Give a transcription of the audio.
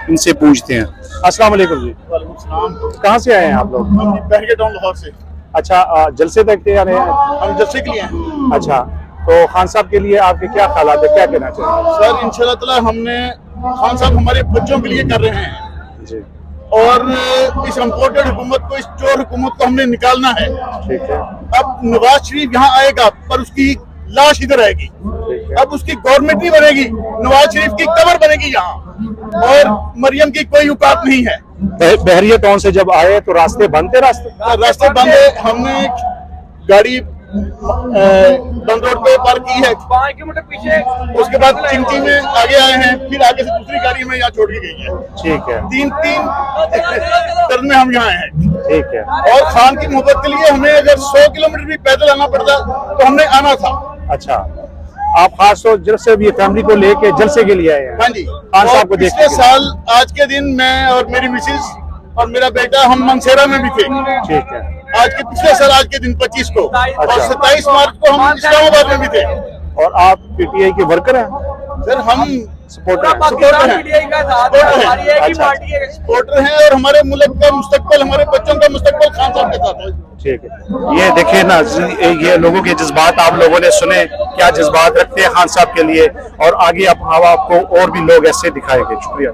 इनसे पूछते हैं। अस्सलाम वालेकुम जी, कहाँ से आए हैं आप लोग? लाहौर से। अच्छा, जलसे देखते आ रहे हैं? हम जलसे के लिए हैं। अच्छा, तो खान साहब के लिए आपके क्या ख्यालात है, क्या कहना चाहिए? सर इंशाल्लाह ताला हमने खान साहब हमारे बच्चों के लिए कर रहे हैं जी, और इस इम्पोर्टेड हुकूमत को, इस चोर हुकूमत को हमने निकालना है। ठीक है, अब नवाज शरीफ यहाँ आएगा पर उसकी लाश इधर आएगी। ठीक है। अब उसकी गवर्नमेंट नहीं बनेगी, नवाज शरीफ की कब्र बनेगी यहाँ, और मरियम की कोई औकात नहीं है। बहरिया टाउन से जब आए तो रास्ते बंद थे, रास्ते बंद है, हमने गाड़ी बंद रोड पे पार्क की है। 5 किलोमीटर पीछे, उसके बाद चिंटी में आगे आए हैं, फिर आगे से दूसरी गाड़ी में यहाँ छोड़ के गई है। ठीक है, तीन टर्न में हम यहाँ आए हैं। ठीक है। और खान की मोहब्बत के लिए हमें अगर 100 किलोमीटर भी पैदल आना पड़ता तो हमने आना था। अच्छा, आप खास तौर जलसे भी फैमिली को लेके जलसे के लिए आए हैं? हाँ जी। खान और साहब को पिछले देखने के लिए। साल आज के दिन मैं और मेरी मिसेज और मेरा बेटा हम मनसेरा में भी थे। ठीक है, आज के पिछले साल आज के दिन 25 को, और अच्छा। 27 मार्च को हम इस्लामाबाद में भी थे। और आप पीटीआई के वर्कर हैं? सर हम सपोर्टर हैं? पाकिस्तान पीटीआई का साथ है, हमारी एक ही अच्छा, पार्टी है। सपोर्टर हैं और हमारे मुल्क का मुस्तकबिल, हमारे बच्चों का मुस्तकबिल खान साहब के साथ है। ठीक है। ये देखिए ना, ये लोगों के जज्बात आप लोगों ने सुने, क्या जज्बात रखते हैं खान साहब के लिए, और आगे अब आपको और भी लोग ऐसे दिखाएंगे। शुक्रिया।